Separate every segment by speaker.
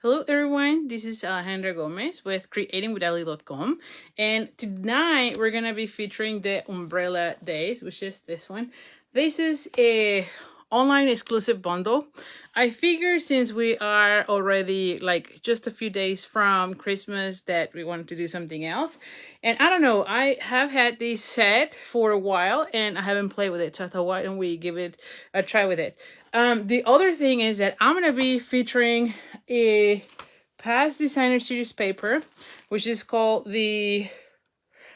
Speaker 1: Hello everyone, this is Alejandra Gomez with creatingwithali.com, and tonight we're gonna be featuring the Umbrella Days, which is this one. This is a online exclusive bundle. I figure since we are already like just a few days from Christmas that we wanted to do something else. And I don't know, I have had this set for a while and I haven't played with it, so I thought why don't we give it a try with it. The other thing is that I'm gonna be featuring a past designer series paper, which is called the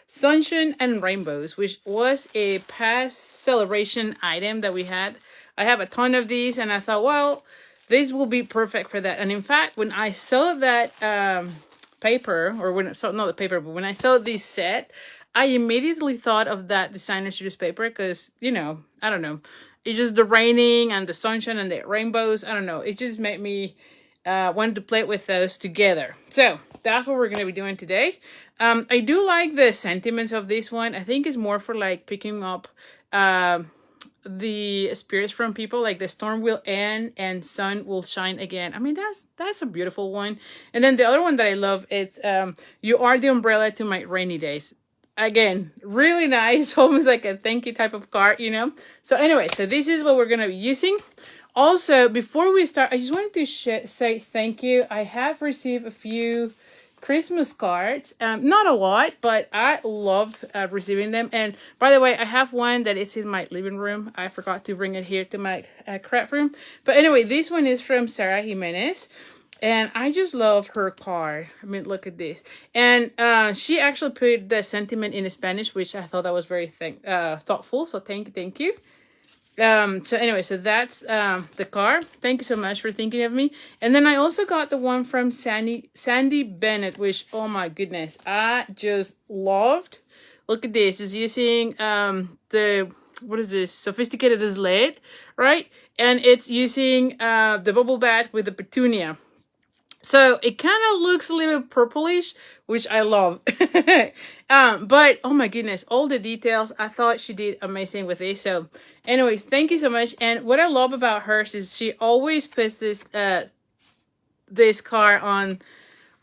Speaker 1: Sunshine and Rainbows, which was a past celebration item that we had. I have a ton of these, and I thought, well, this will be perfect for that. And in fact, when I saw that paper, or when I saw, not the paper, but when I saw this set, I immediately thought of that designer series paper because, you know, I don't know. It's just the raining and the sunshine and the rainbows. I don't know. It just made me want to play with those together. So that's what we're going to be doing today. I do like the sentiments of this one. I think it's more for like picking up the spirits from people, like the storm will end and sun will shine again. I mean, that's a beautiful one. And then the other one that I love, it's you are the umbrella to my rainy days. Again, really nice, almost like a thank you type of card, you know. So anyway, so this is what we're going to be using. Also, before we start, I just wanted to say thank you. I have received a few Christmas cards. Not a lot, but I love receiving them. And by the way, I have one that is in my living room. I forgot to bring it here to my craft room. But anyway, this one is from Sarah Jimenez. And I just love her card. I mean, look at this. And she actually put the sentiment in Spanish, which I thought that was very thoughtful. So thank you. So anyway, so that's the card. Thank you so much for thinking of me. And then I also got the one from Sandy Bennett, which, oh my goodness, I just loved. Look at this. It's using the, what is this? Sophisticated as lead, right? And it's using the bubble bath with the petunia. So it kind of looks a little purplish, which I love. But oh my goodness, all the details, I thought she did amazing with this. So anyway, thank you so much. And what I love about hers is she always puts this this card on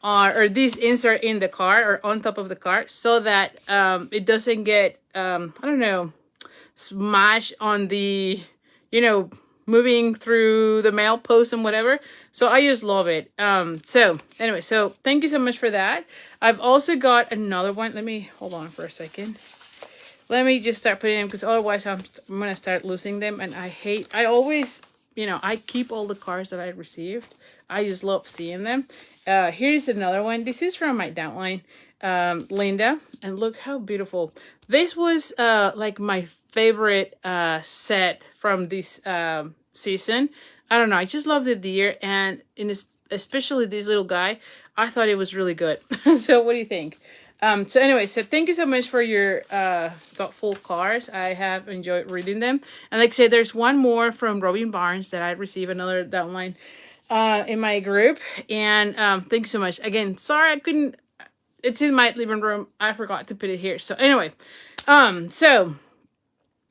Speaker 1: or this insert in the card or on top of the card so that it doesn't get I don't know, smashed on the, you know, moving through the mail post and whatever. So I just love it. So anyway, so thank you so much for that. I've also got another one. Let me hold on for a second. Let me just start putting them because otherwise I'm gonna start losing them. And I always, you know, I keep all the cards that I received. I just love seeing them. Here's another one. This is from my downline, Linda, and look how beautiful. This was like my favorite set from this season. I don't know, I just love the deer, and especially this little guy. I thought it was really good. So what do you think? So anyway, so thank you so much for your thoughtful cards. I have enjoyed reading them. And like I said, there's one more from Robin Barnes that I received, another downline in my group. And thank you so much. Again, sorry I couldn't, it's in my living room. I forgot to put it here. So anyway, so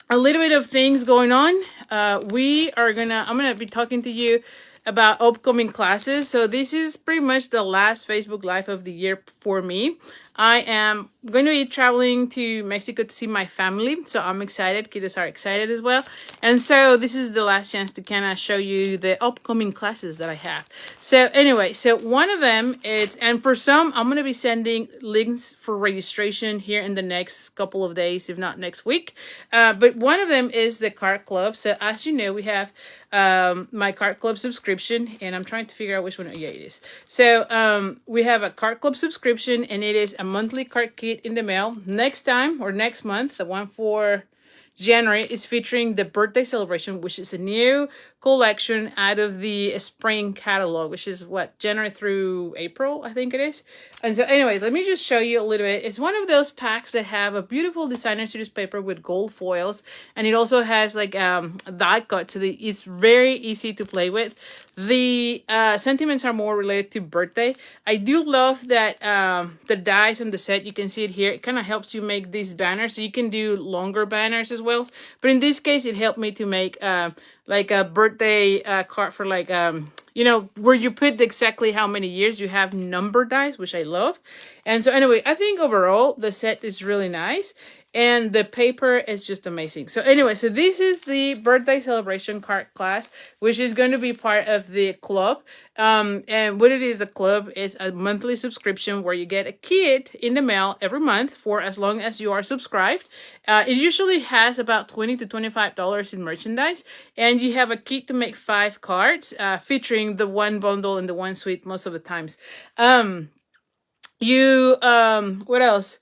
Speaker 1: a little bit of things going on. I'm gonna be talking to you about upcoming classes. So this is pretty much the last Facebook Live of the year for me. I am going to be traveling to Mexico to see my family, so I'm excited. Kiddos are excited as well. And so this is the last chance to kind of show you the upcoming classes that I have. So anyway, so one of them is, and for some, I'm going to be sending links for registration here in the next couple of days, if not next week. But one of them is the card club. So as you know, we have my card club subscription, and I'm trying to figure out which one. Yeah, it is. So we have a card club subscription, and it is a monthly card kit in the mail. Next time, or next month, the one for January is featuring the birthday celebration, which is a new collection out of the spring catalog, which is what, January through April, I think it is. And so anyway, let me just show you a little bit. It's one of those packs that have a beautiful designer series paper with gold foils, and it also has like a die cut, so it's very easy to play with. The sentiments are more related to birthday. I do love that the dies and the set, you can see it here, it kind of helps you make these banners, so you can do longer banners as well. But in this case, it helped me to make like a birthday card for like you know, where you put exactly how many years. You have number dice, which I love. And so anyway, I think overall the set is really nice. And the paper is just amazing. So anyway, so this is the birthday celebration card class, which is going to be part of the club. And what it is, the club is a monthly subscription where you get a kit in the mail every month for as long as you are subscribed. It usually has about $20 to $25 in merchandise, and you have a kit to make 5 cards, featuring the one bundle and the one suite most of the times. What else?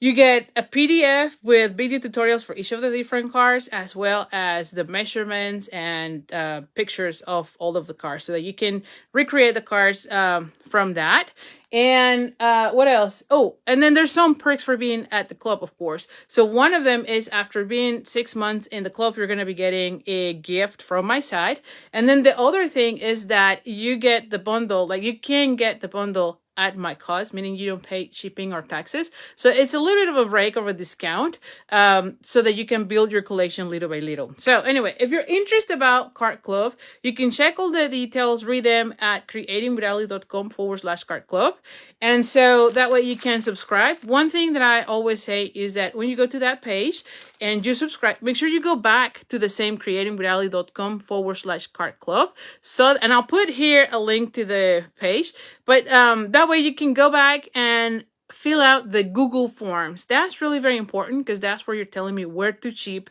Speaker 1: You get a PDF with video tutorials for each of the different cards, as well as the measurements and pictures of all of the cards, so that you can recreate the cards from that. And what else? Oh, and then there's some perks for being at the club, of course. So one of them is, after being 6 months in the club, you're going to be getting a gift from my side. And then the other thing is that you get the bundle, like you can get the bundle at my cost, meaning you don't pay shipping or taxes. So it's a little bit of a break or a discount, so that you can build your collection little by little. So anyway, if you're interested about Card Club, you can check all the details, read them at creatingwithali.com/Card Club. And so that way you can subscribe. One thing that I always say is that when you go to that page and you subscribe, make sure you go back to the same creatingwithali.com/Card Club. So, and I'll put here a link to the page, but that way you can go back and fill out the Google Forms. That's really very important, because that's where you're telling me where to ship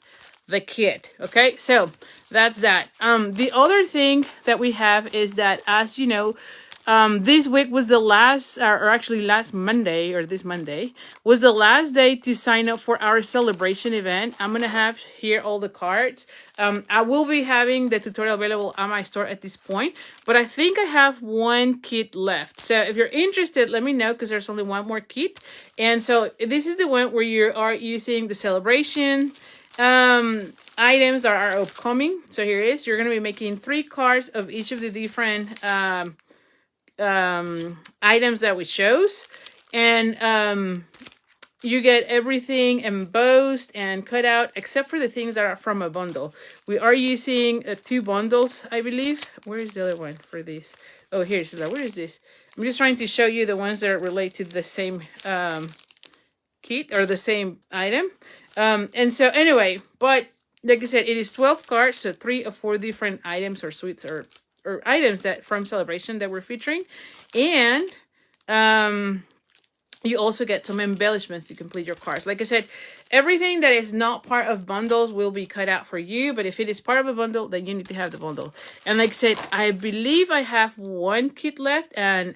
Speaker 1: the kit. Okay, so that's that. The other thing that we have is that, as you know, this week was the last, or actually last Monday, or this Monday, was the last day to sign up for our celebration event. I'm going to have here all the cards. I will be having the tutorial available at my store at this point, but I think I have one kit left. So if you're interested, let me know, because there's only one more kit. And so this is the one where you are using the celebration items that are upcoming. So here it is. You're going to be making 3 cards of each of the different items that we chose, and you get everything embossed and cut out except for the things that are from a bundle. We are using 2 bundles, I believe. Where is the other one for this? Oh, here's that. Where is this? I'm just trying to show you the ones that relate to the same kit, or the same item. And so anyway, but like I said, it is 12 cards, so 3 of 4 different items or suites or items that from celebration that we're featuring. And you also get some embellishments to complete your cards. Like I said, everything that is not part of bundles will be cut out for you, but if it is part of a bundle, then you need to have the bundle. And like I said, I believe I have one kit left, and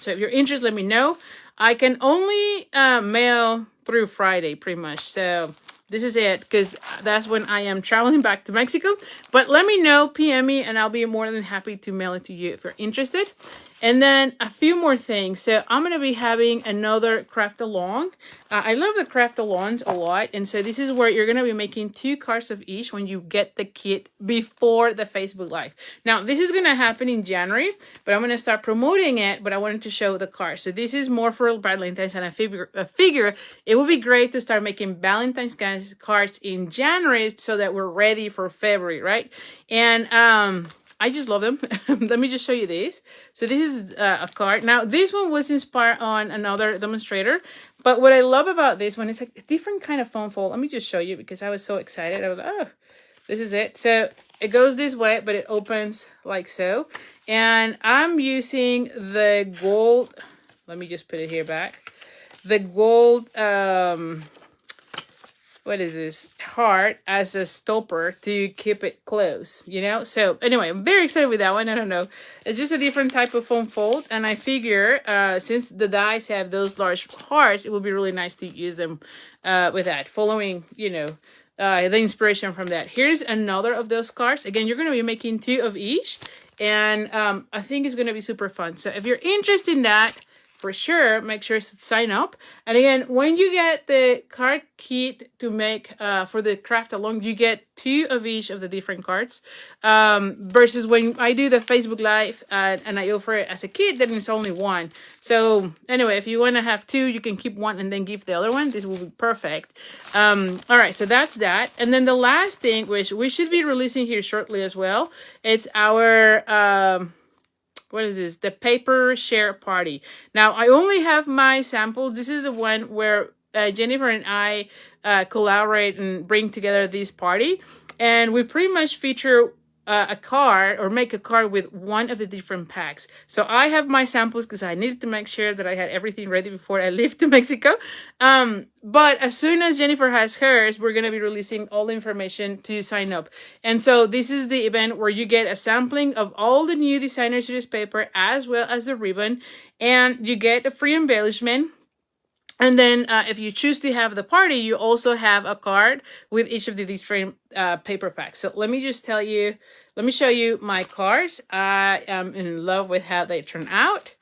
Speaker 1: so if you're interested, let me know. I can only mail through Friday, pretty much. So this is it, because that's when I am traveling back to Mexico. But let me know, PM me, and I'll be more than happy to mail it to you if you're interested. And then a few more things. So I'm going to be having another craft along. I love the craft alongs a lot. And so this is where you're going to be making 2 cards of each when you get the kit before the Facebook Live. Now, this is going to happen in January, but I'm going to start promoting it. But I wanted to show the cards. So this is more for Valentine's, and I figure it would be great to start making Valentine's cards in January, so that we're ready for February, right? And I just love them. Let me just show you this. So this is a card. Now, this one was inspired on another demonstrator. But what I love about this one is like a different kind of foam fold. Let me just show you, because I was so excited. I was like, oh, this is it. So it goes this way, but it opens like so. And I'm using the gold. Let me just put it here back. The gold, what is this, heart as a stopper to keep it close, you know? So anyway, I'm very excited with that one. I don't know, it's just a different type of foam fold, and I figure since the dies have those large hearts, it would be really nice to use them with that, following, you know, the inspiration from that. Here's another of those cards. Again, you're going to be making 2 of each, and I think it's going to be super fun. So if you're interested in that, for sure, make sure to sign up. And again, when you get the card kit to make for the craft along, you get 2 of each of the different cards. Versus when I do the Facebook Live and I offer it as a kit, then it's only 1. So anyway, if you want to have 2, you can keep 1 and then give the other one. This will be perfect. All right, so that's that. And then the last thing, which we should be releasing here shortly as well, it's our what is this? The paper share party. Now, I only have my sample. This is the one where Jennifer and I collaborate and bring together this party. And we pretty much feature a card or make a card with one of the different packs. So I have my samples because I needed to make sure that I had everything ready before I leave to Mexico. But as soon as Jennifer has hers, we're going to be releasing all the information to sign up. And so this is the event where you get a sampling of all the new designer series paper as well as the ribbon, and you get a free embellishment. And then if you choose to have the party, you also have a card with each of the different paper packs. So let me just tell you, let me show you my cards. I am in love with how they turn out,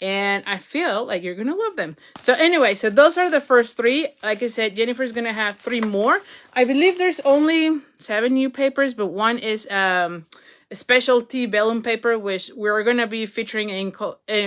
Speaker 1: and I feel like you're going to love them. So anyway, so those are the first three. Like I said, Jennifer's going to have 3 more. I believe there's only 7 new papers, but one is a specialty vellum paper, which we're going to be featuring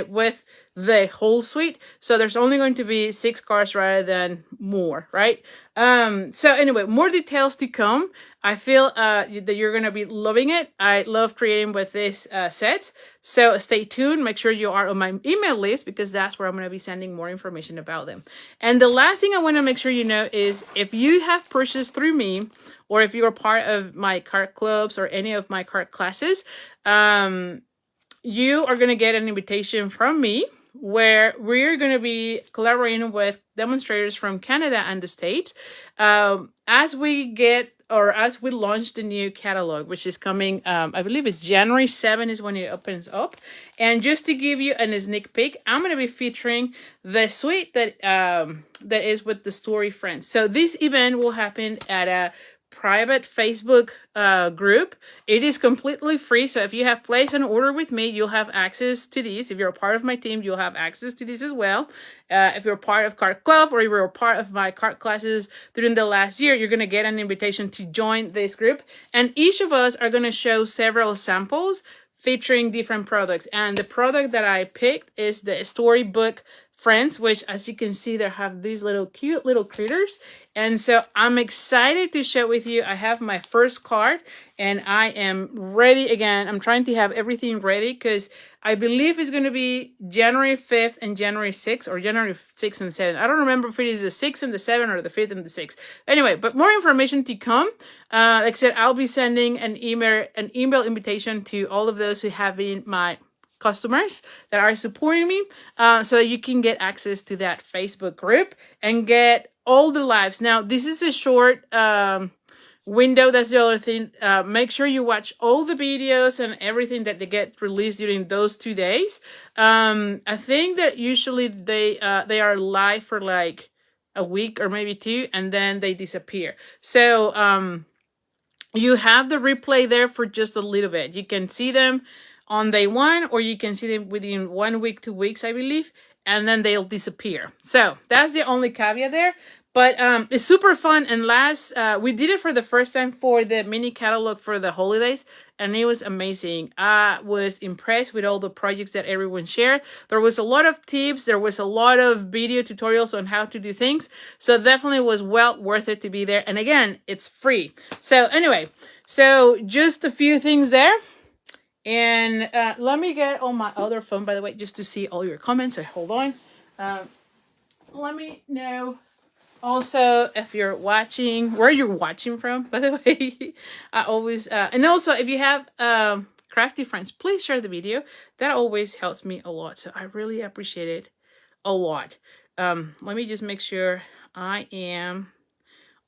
Speaker 1: with the whole suite. So there's only going to be 6 cards rather than more, right? So anyway, more details to come. I feel that you're going to be loving it. I love creating with this set. So stay tuned. Make sure you are on my email list because that's where I'm going to be sending more information about them. And the last thing I want to make sure you know is if you have purchased through me, or if you're part of my card clubs or any of my card classes, you are going to get an invitation from me where we're going to be collaborating with demonstrators from Canada and the States as we launch the new catalog, which is coming, I believe it's January 7 is when it opens up. And just to give you a sneak peek, I'm going to be featuring the suite that is with the Story Friends. So this event will happen at a private Facebook group. It is completely free. So if you have placed an order with me, you'll have access to these. If you're a part of my team, you'll have access to this as well. If you're part of Card Club or you're a part of my card classes during the last year, you're going to get an invitation to join this group. And each of us are going to show several samples featuring different products. And the product that I picked is the Storybook Friends, which as you can see, they have these little cute little critters. And so I'm excited to share with you. I have my first card and I am ready again. I'm trying to have everything ready because I believe it's going to be January 5th and January 6th or January 6th and 7th. I don't remember if it is the 6th and the 7th or the 5th and the 6th. Anyway, but more information to come. Like I said, I'll be sending an email invitation to all of those who have been my customers that are supporting me so that you can get access to that Facebook group and get all the lives. Now, this is a short window. That's the other thing. Make sure you watch all the videos and everything that they get released during those 2 days. I think that usually they are live for like a week or maybe 2 and then they disappear. So you have the replay there for just a little bit. You can see them on day 1, or you can see them within 1 week, 2 weeks, I believe, and then they'll disappear. So that's the only caveat there. But it's super fun. And we did it for the first time for the mini catalog for the holidays, and it was amazing. I was impressed with all the projects that everyone shared. There was a lot of tips. There was a lot of video tutorials on how to do things. So definitely was well worth it to be there. And again, it's free. So anyway, so just a few things there. And let me get on my other phone, by the way, just to see all your comments. So hold on. Let me know also if you're watching, where you're watching from, by the way. I always, and also if you have crafty friends, please share the video. That always helps me a lot. So I really appreciate it a lot. Let me just make sure I am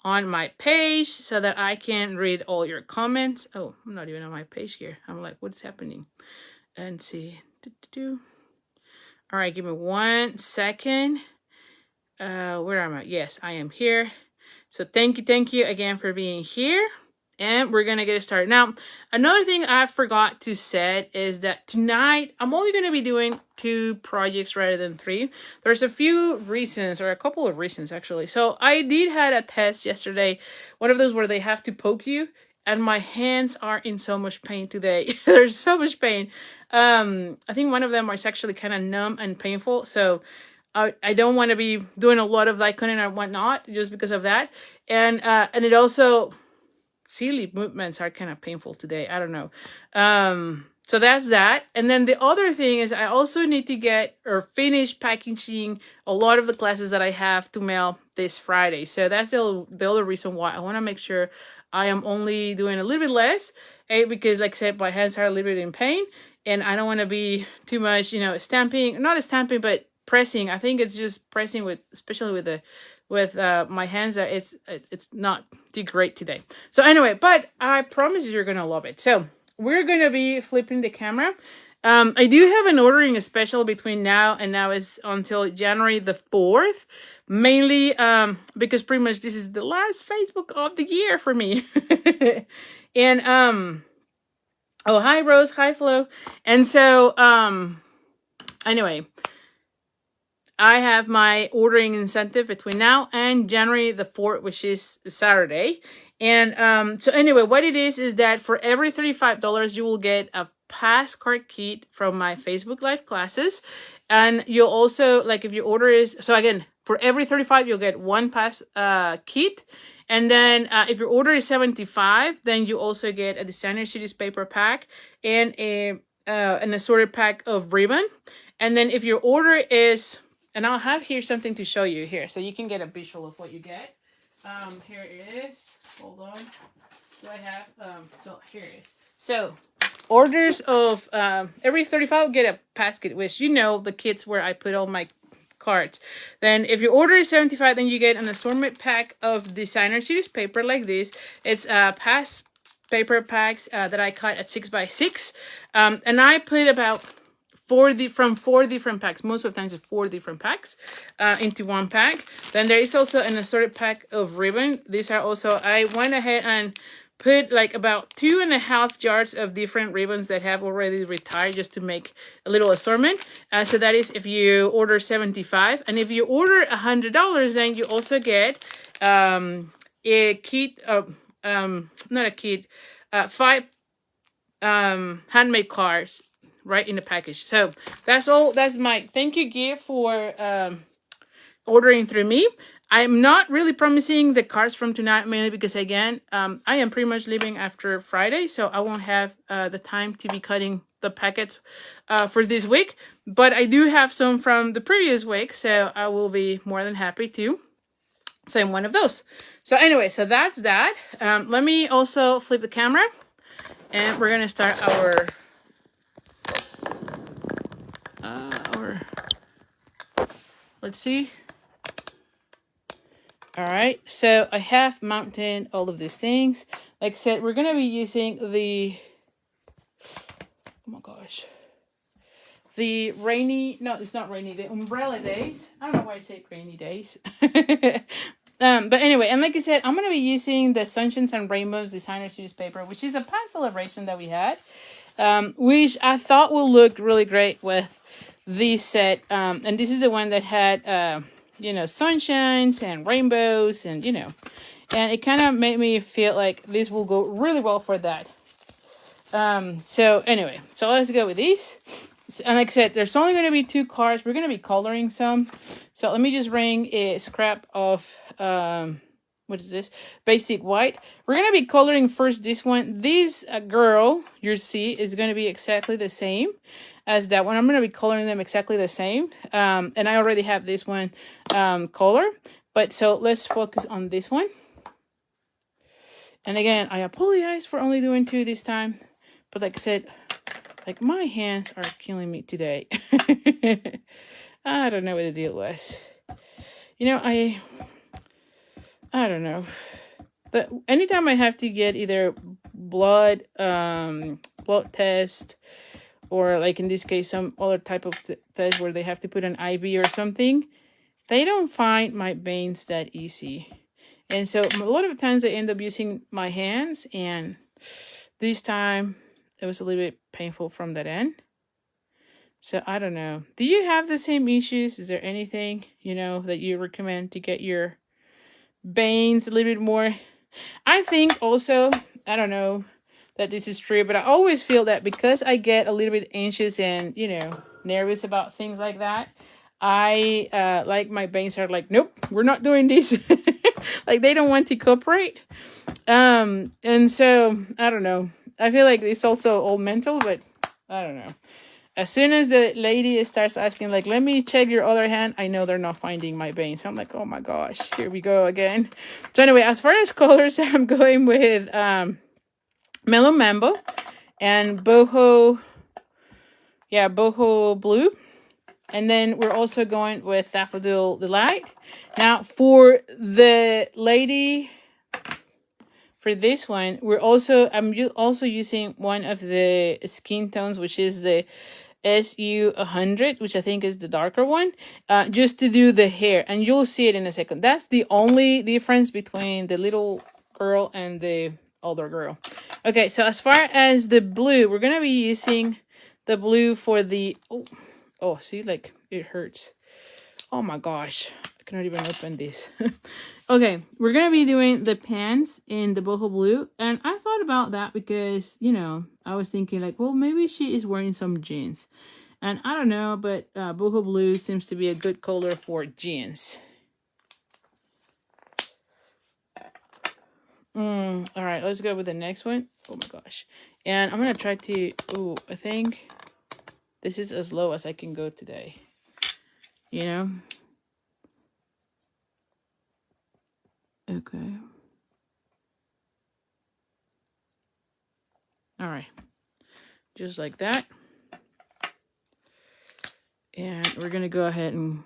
Speaker 1: on my page so that I can read all your comments. Oh, I'm not even on my page here. I'm like, what's happening? And see. All right, give me 1 second. Where am I? Yes, I am here. So thank you again for being here. And we're gonna get started. Now, another thing I forgot to say is that tonight I'm only gonna be doing 2 projects rather than 3. There's a few reasons, or a couple of reasons actually. So I did had a test yesterday, one of those where they have to poke you, and my hands are in so much pain today. There's so much pain. I think one of them was actually kind of numb and painful. So I don't want to be doing a lot of like cutting and whatnot just because of that. And it also, silly movements are kind of painful today. I don't know. So that's that. And then the other thing is I also need to get or finish packaging a lot of the classes that I have to mail this Friday. So that's the other reason why I want to make sure I am only doing a little bit less, because like I said, my hands are a little bit in pain and I don't want to be too much, stamping, not stamping, but pressing. I think it's just pressing with, especially with my hands, it's not too great today. So anyway, but I promise you're going to love it. So we're going to be flipping the camera. I do have an ordering special between now and now is until January the 4th. Mainly because pretty much this is the last Facebook of the year for me. And oh, hi Rose, hi Flo. And so anyway, I have my ordering incentive between now and January the 4th, which is Saturday. And so anyway, what it is that for every $35, you will get a pass card kit from my Facebook Live classes. And you'll also, like if your order is, so again, for every 35, you'll get one pass kit. And then if your order is 75, then you also get a designer series paper pack and an assorted pack of ribbon. And then if your order is, and I'll have here something to show you here, so you can get a visual of what you get. Here it is. Hold on. Do I have? So here it is. So orders of every 35 get a pass kit, which the kits where I put all my cards. Then if your order is 75, then you get an assortment pack of designer series paper like this. It's pass paper packs that I cut at 6x6, and I put about four different packs. Most of the times it's 4 different packs into one pack. Then there is also an assorted pack of ribbon. These are also, I went ahead and put like about 2.5 jars of different ribbons that have already retired just to make a little assortment. So that is if you order 75. And if you order $100, then you also get a kit of, not a kit, 5 handmade cards right in the package. So that's all. That's my thank you gift for ordering through me. I'm not really promising the cards from tonight, mainly because again, I am pretty much leaving after Friday, so I won't have the time to be cutting the packets for this week. But I do have some from the previous week, so I will be more than happy to send one of those. So anyway, so that's that. Let me also flip the camera, and we're gonna start our let's see. All right, so I have mounted all of these things. Like I said, we're gonna be using the, oh my gosh, the rainy, no, it's not rainy day, umbrella days. I don't know why I say rainy days. But anyway, and like I said, I'm gonna be using the Sunshines and Rainbows designer series paper, which is a past celebration that we had, which I thought will look really great with this set. And this is the one that had sunshines and rainbows and and it kind of made me feel like this will go really well for that. So anyway, so let's go with these. And like I said, there's only going to be 2 cards. We're going to be coloring some. So let me just bring a scrap of what is this, basic white. We're going to be coloring first this one. This girl you see is going to be exactly the same as that one. I'm going to be coloring them exactly the same. And I already have this one color. But so let's focus on this one. And again, I apologize for only doing 2 this time. But like I said, like my hands are killing me today. I don't know what the deal was. I don't know. But anytime I have to get either blood test, or like in this case, some other type of test where they have to put an IV or something, they don't find my veins that easy. And so a lot of times I end up using my hands, and this time it was a little bit painful from that end. So I don't know. Do you have the same issues? Is there anything, that you recommend to get your veins a little bit more? I think also, I don't know that this is true, but I always feel that because I get a little bit anxious and, nervous about things like that, I like my veins are like, nope, we're not doing this. Like they don't want to cooperate. And so I don't know. I feel like it's also all mental, but I don't know. As soon as the lady starts asking, like, let me check your other hand, I know they're not finding my veins. I'm like, oh my gosh, here we go again. So anyway, as far as colors, I'm going with Mellow Mambo and boho blue. And then we're also going with Daffodil Delight. Now for the lady, for this one, I'm also using one of the skin tones, which is the SU100, which I think is the darker one, just to do the hair. And you'll see it in a second. That's the only difference between the little girl and the older girl. Okay, so as far as the blue, we're going to be using the blue for the... Oh, see, like, it hurts. Oh my gosh. I cannot even open this. Okay, we're going to be doing the pants in the boho blue. And I thought about that because, you know, I was thinking like, well, maybe she is wearing some jeans. And I don't know, but boho blue seems to be a good color for jeans. All right, let's go with the next one. Oh my gosh. And I'm going to try to... Oh, I think this is as low as I can go today. You know? Okay. All right. Just like that. And we're going to go ahead and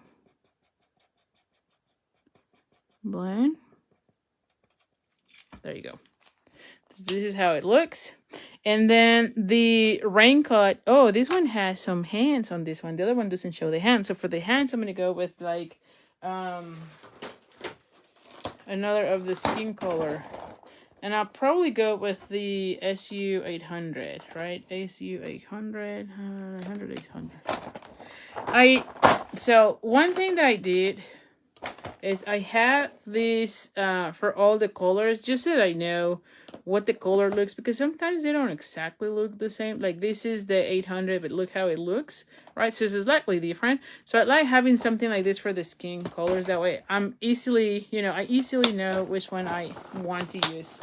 Speaker 1: blend. There you go. This is how it looks. And then the raincoat. Oh, this one has some hands on this one. The other one doesn't show the hands. So for the hands, I'm going to go with like another of the skin color. And I'll probably go with the SU800, right? SU800, 800. So one thing that I did is I have this for all the colors, just so that I know what the color looks, because sometimes they don't exactly look the same. Like this is the 800, but look how it looks, right? So it's slightly different. So I like having something like this for the skin colors. That way I'm easily, you know, I easily know which one I want to use.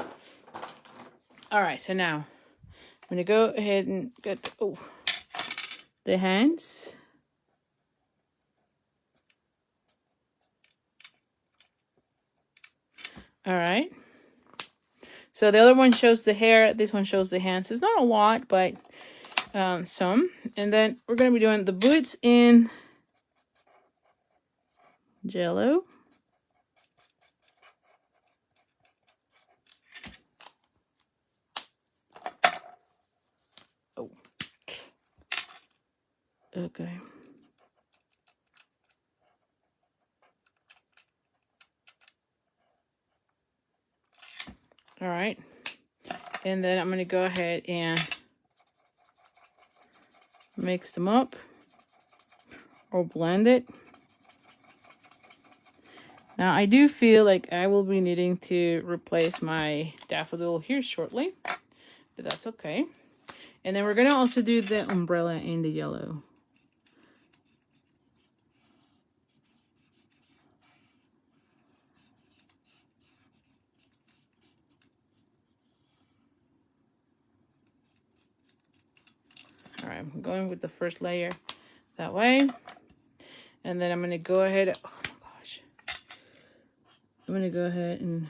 Speaker 1: All right, so now I'm gonna go ahead and get the hands. All right. So the other one shows the hair. This one shows the hands. It's not a lot, but some. And then we're going to be doing the boots in Jello. Oh. Okay. All right. And then I'm going to go ahead and mix them up or blend it. Now, I do feel like I will be needing to replace my daffodil here shortly, but that's okay. And then we're going to also do the umbrella in the yellow. All right, I'm going with the first layer that way. And then I'm going to go ahead. Oh my gosh. I'm going to go ahead and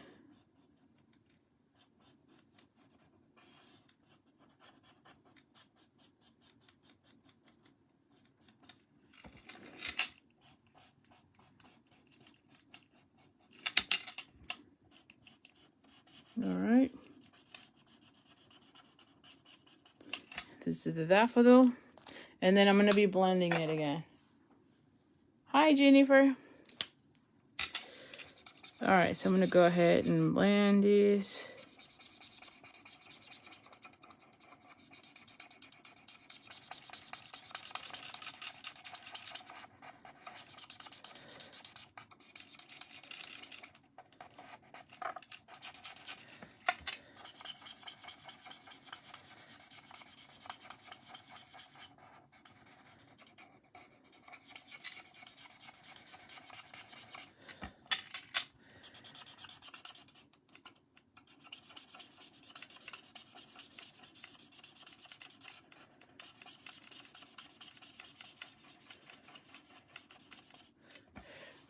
Speaker 1: all right. This is the daffodil. And then I'm going to be blending it again. Hi, Jennifer. All right, so I'm going to go ahead and blend this.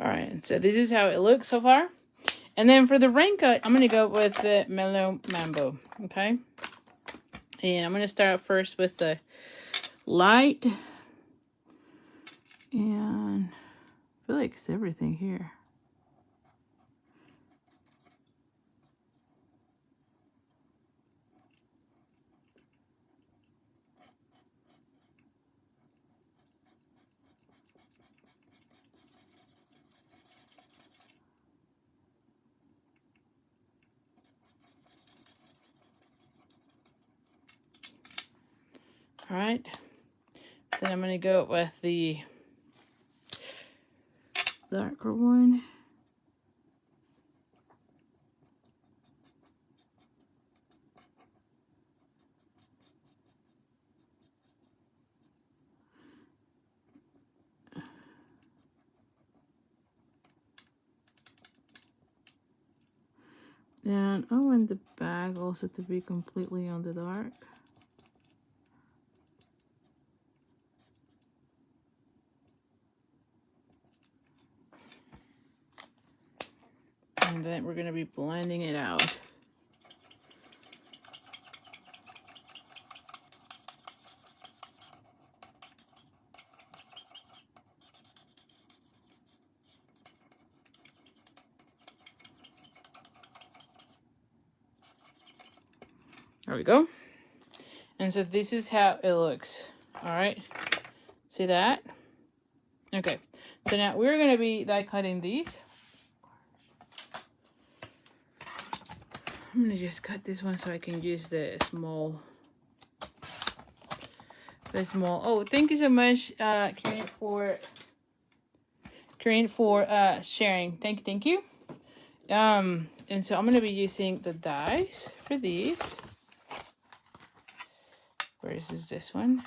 Speaker 1: All right, so this is how it looks so far. And then for the raincoat, I'm going to go with the Mellow Mambo, okay? And I'm going to start first with the light. And I feel like it's everything here. All right. Then I'm going to go with the darker one. And I want the bag also to be completely on the dark. And then we're going to be blending it out. There we go. And so this is how it looks. All right. See that? Okay. So now we're going to be die cutting these. I'm going to just cut this one so I can use the small. Oh, thank you so much, Corinne, for sharing. Thank you. And so I'm going to be using the dies for these. Where is this one?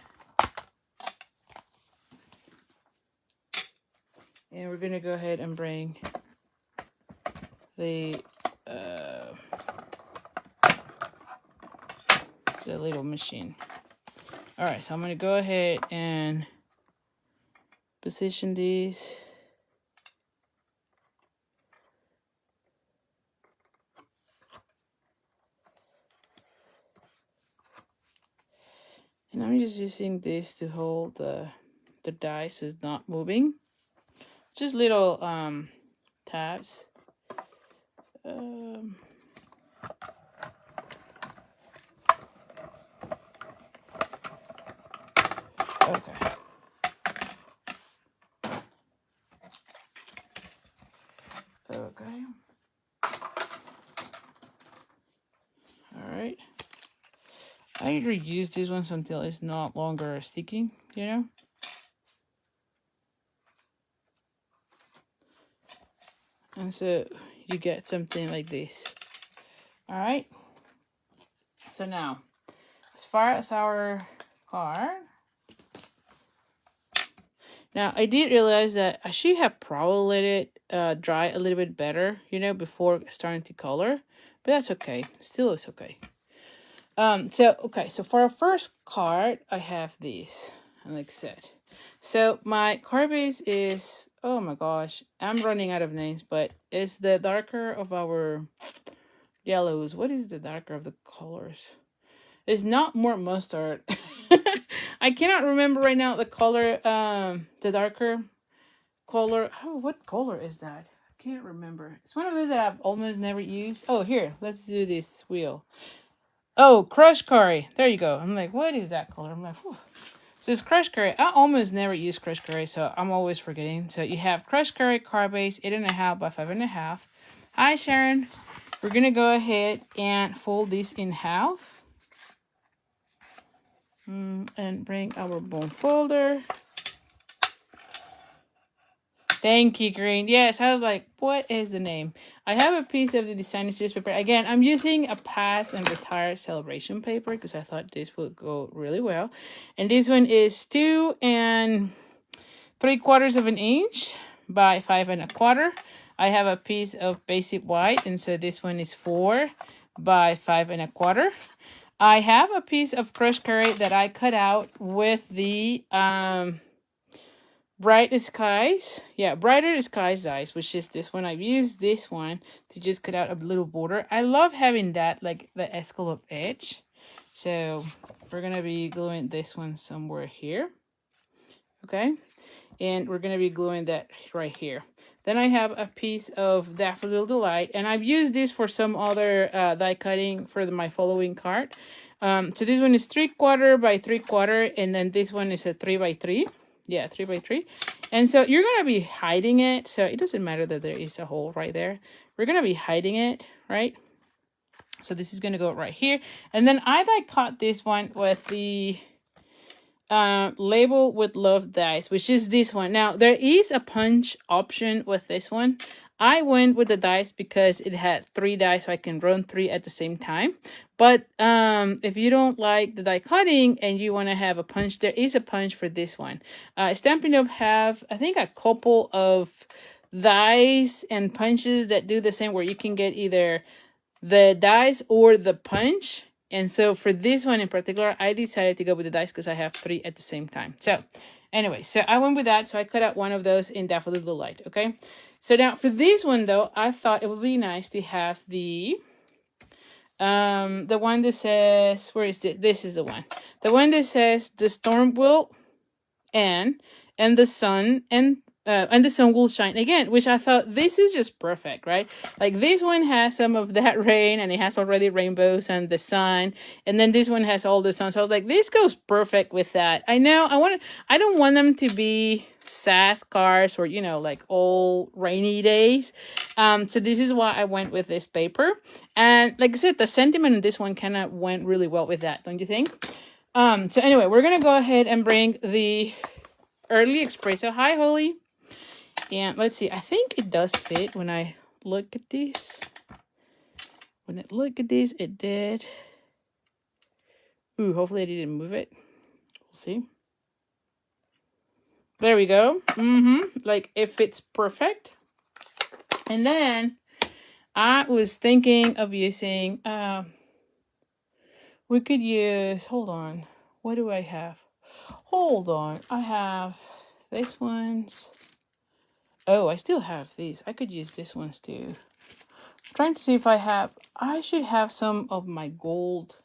Speaker 1: And we're going to go ahead and bring the little machine. All right, so I'm going to go ahead and position these. And I'm just using this to hold the die so it's not moving. Just little tabs. Okay. Okay. All right. I reuse these ones until it's not longer sticking, you know? And so you get something like this. All right. So now, as far as our card, now I did realize that I should have probably let it dry a little bit better, you know, before starting to color, but that's okay. Still is okay. So for our first card, I have these, like I said. So my card base is, oh my gosh, I'm running out of names, but it's the darker of our yellows. What is the darker of the colors? It's not more mustard. I cannot remember right now the color, the darker color. Oh, what color is that? I can't remember. It's one of those that I've almost never used. Oh, here, let's do this wheel. Oh, crushed curry. There you go. I'm like, what is that color? I'm like, whew. So it's crushed curry. I almost never use crushed curry, so I'm always forgetting. So you have crushed curry, card base, 8.5 by 5.5. Hi, Sharon. We're going to go ahead and fold this in half. And bring our bone folder. Thank you, Green. Yes, I was like, what is the name? I have a piece of the designer series paper. Again, I'm using a pass and retire celebration paper because I thought this would go really well. And this one is 2 3/4 inch by 5 1/4. I have a piece of basic white, and so this one is 4 by 5 1/4. I have a piece of crushed curry that I cut out with the Bright Skies. Yeah, Brighter Skies dies, which is this one. I've used this one to just cut out a little border. I love having that, like the escallop edge. So we're going to be gluing this one somewhere here. Okay. And we're going to be gluing that right here. Then I have a piece of Daffodil Delight. And I've used this for some other die cutting for my following card. So this one is 3/4 by 3/4. And then this one is a 3 by 3. Yeah, 3 by 3. And so you're going to be hiding it. So it doesn't matter that there is a hole right there. We're going to be hiding it, right? So this is going to go right here. And then I die cut this one with the label with love dies, which is this one. Now, there is a punch option with this one. I went with the dice because it had 3 dice, so I can run 3 at the same time. But if you don't like the die cutting and you want to have a punch, there is a punch for this one. Stampin' Up have, I think, a couple of dice and punches that do the same, where you can get either the dice or the punch. And so for this one in particular, I decided to go with the dice because I have 3 at the same time. So anyway, so I went with that. So I cut out one of those in Daffodil Delight. Okay. So now for this one though, I thought it would be nice to have the one that says, where is it? This is the one. The one that says the storm will end and the sun will shine again, which I thought this is just perfect, right? Like this one has some of that rain and it has already rainbows and the sun, and then this one has all the sun. So I was like, this goes perfect with that. I know I don't want them to be sad cards or, you know, like all rainy days. So this is why I went with this paper. And like I said, the sentiment in this one kind of went really well with that, don't you think? So anyway, we're gonna go ahead and bring the early espresso. Hi, Holly. And let's see, I think it does fit when I look at this. When I look at this, it did. Ooh, hopefully I didn't move it. We'll see. There we go. Like it fits perfect. And then I was thinking of using, we could use, hold on. What do I have? Hold on. I have this one's. Oh, I still have these. I could use this ones too. I'm trying to see if I should have some of my gold,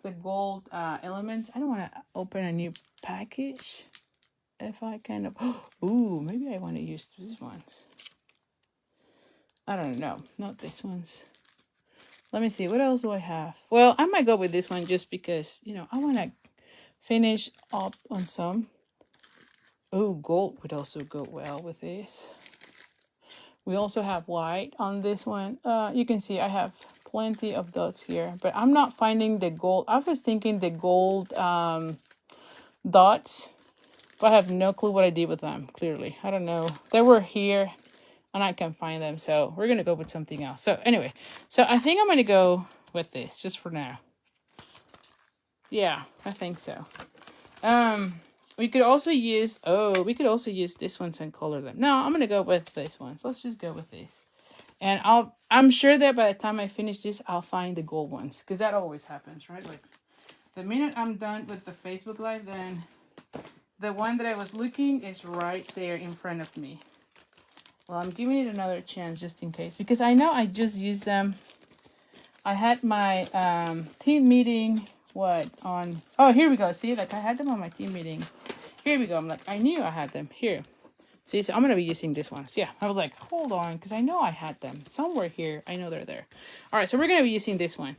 Speaker 1: the gold elements. I don't want to open a new package. If I kind of, ooh, maybe I want to use these ones. I don't know. Not these ones. Let me see. What else do I have? Well, I might go with this one just because, you know, I want to finish up on some. Oh, gold would also go well with this. We also have white on this one. You can see I have plenty of dots here, but I'm not finding the gold. I was thinking the gold dots, but I have no clue what I did with them, clearly. I don't know. They were here, and I can't find them, so we're going to go with something else. So anyway, so I think I'm going to go with this just for now. Yeah, I think so. We could also use, this ones and color them. No, I'm going to go with this one. So let's just go with this. And I'm sure that by the time I finish this, I'll find the gold ones. Because that always happens, right? Like, the minute I'm done with the Facebook Live, then the one that I was looking is right there in front of me. Well, I'm giving it another chance just in case. Because I know I just used them. I had my team meeting, oh, here we go. See, like I had them on my team meeting. Here we go. I'm like, I knew I had them. Here. See, so I'm going to be using these ones. Yeah, I was like, hold on, because I know I had them. Somewhere here, I know they're there. All right, so we're going to be using this one.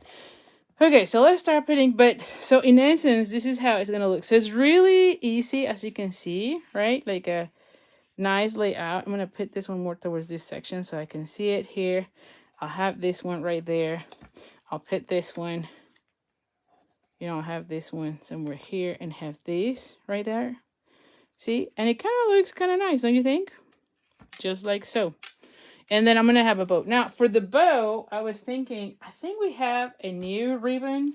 Speaker 1: Okay, so let's start putting, so in essence, this is how it's going to look. So it's really easy, as you can see, right? Like a nice layout. I'm going to put this one more towards this section so I can see it here. I'll have this one right there. I'll put this one, you know, I'll have this one somewhere here and have this right there. See, and it kind of looks kind of nice, don't you think? Just like so. And then I'm going to have a bow. Now, for the bow, I was thinking, I think we have a new ribbon,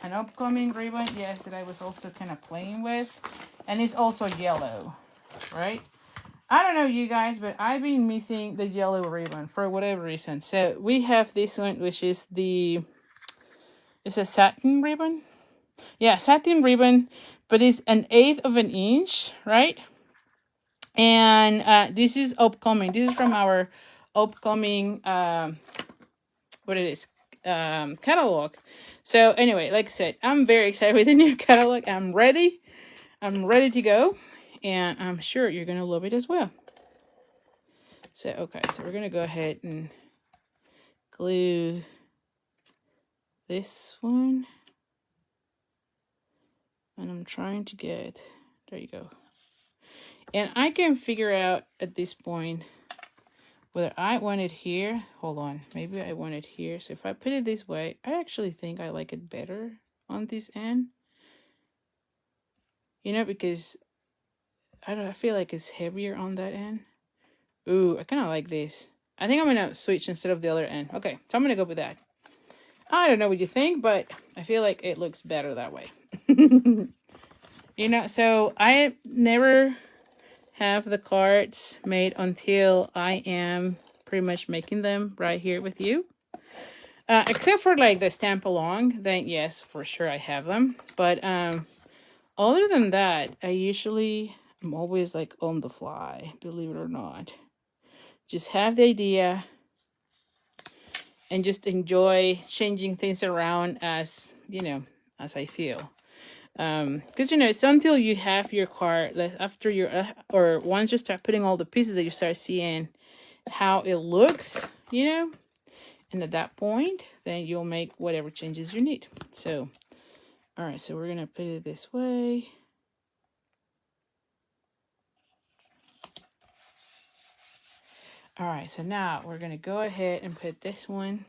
Speaker 1: an upcoming ribbon, yes, that I was also kind of playing with. And it's also yellow, right? I don't know you guys, but I've been missing the yellow ribbon for whatever reason. So we have this one, which is it's a satin ribbon. Yeah, satin ribbon, but it's 1/8 of an inch, right? And this is upcoming. This is from our upcoming what it is catalog. So anyway, like I said, I'm very excited with the new catalog. I'm ready to go, and I'm sure you're gonna love it as well. So okay, so we're gonna go ahead and glue this one, and I'm trying to get, there you go. And I can figure out at this point whether I want it here. Hold on, maybe I want it here. So if I put it this way, I actually think I like it better on this end, you know, because I feel like it's heavier on that end. Ooh, I kind of like this. I think I'm gonna switch instead of the other end. Okay, so I'm gonna go with that. I don't know what you think, but I feel like it looks better that way. You know, so I never have the cards made until I am pretty much making them right here with you. Except for like the stamp along, then yes, for sure I have them. But other than that, I'm always like on the fly, believe it or not. Just have the idea and just enjoy changing things around as, you know, as I feel. Because, you know, it's until you have your card, like after or once you start putting all the pieces that you start seeing how it looks, you know, and at that point, then you'll make whatever changes you need. So, all right, so we're going to put it this way. All right, so now we're going to go ahead and put this one.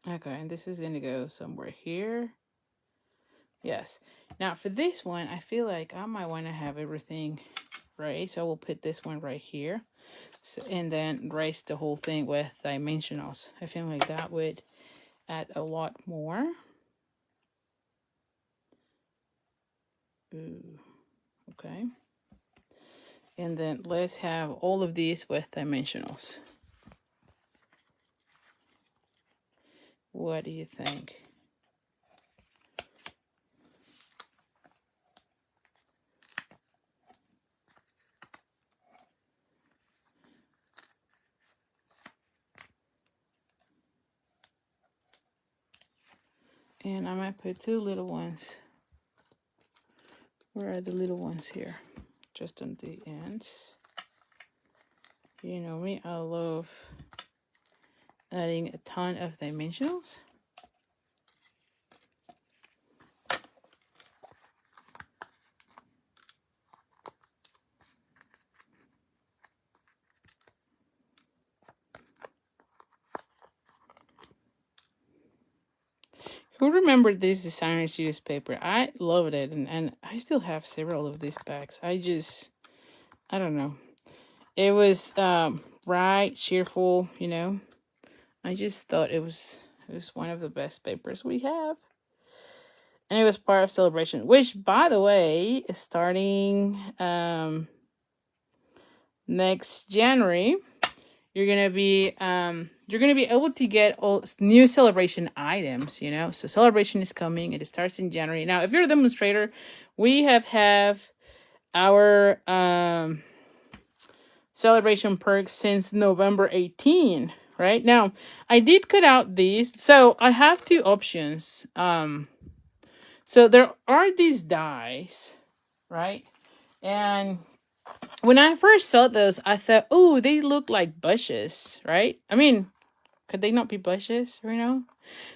Speaker 1: Okay, and this is going to go somewhere here. Yes. Now for this one, I feel like I might want to have everything right. So we'll put this one right here. So, and then raise the whole thing with dimensionals. I feel like that would add a lot more. Ooh, okay. And then let's have all of these with dimensionals. What do you think? And I might put two little ones. Where are the little ones here? Just on the ends. You know me, I love adding a ton of dimensionals. Who remembered this designer series paper? I loved it, and I still have several of these bags. I don't know. It was bright, cheerful, you know. I just thought it was one of the best papers we have. And it was part of Celebration, which, by the way, is starting next January. You're gonna be able to get all new Celebration items, you know. So Celebration is coming. It starts in January. Now, if you're a demonstrator, we have our Celebration perks since November 18, right? Now, I did cut out these. So I have two options. So there are these dies, right? And when I first saw those, I thought, oh, they look like bushes, right? I mean, could they not be bushes, you know?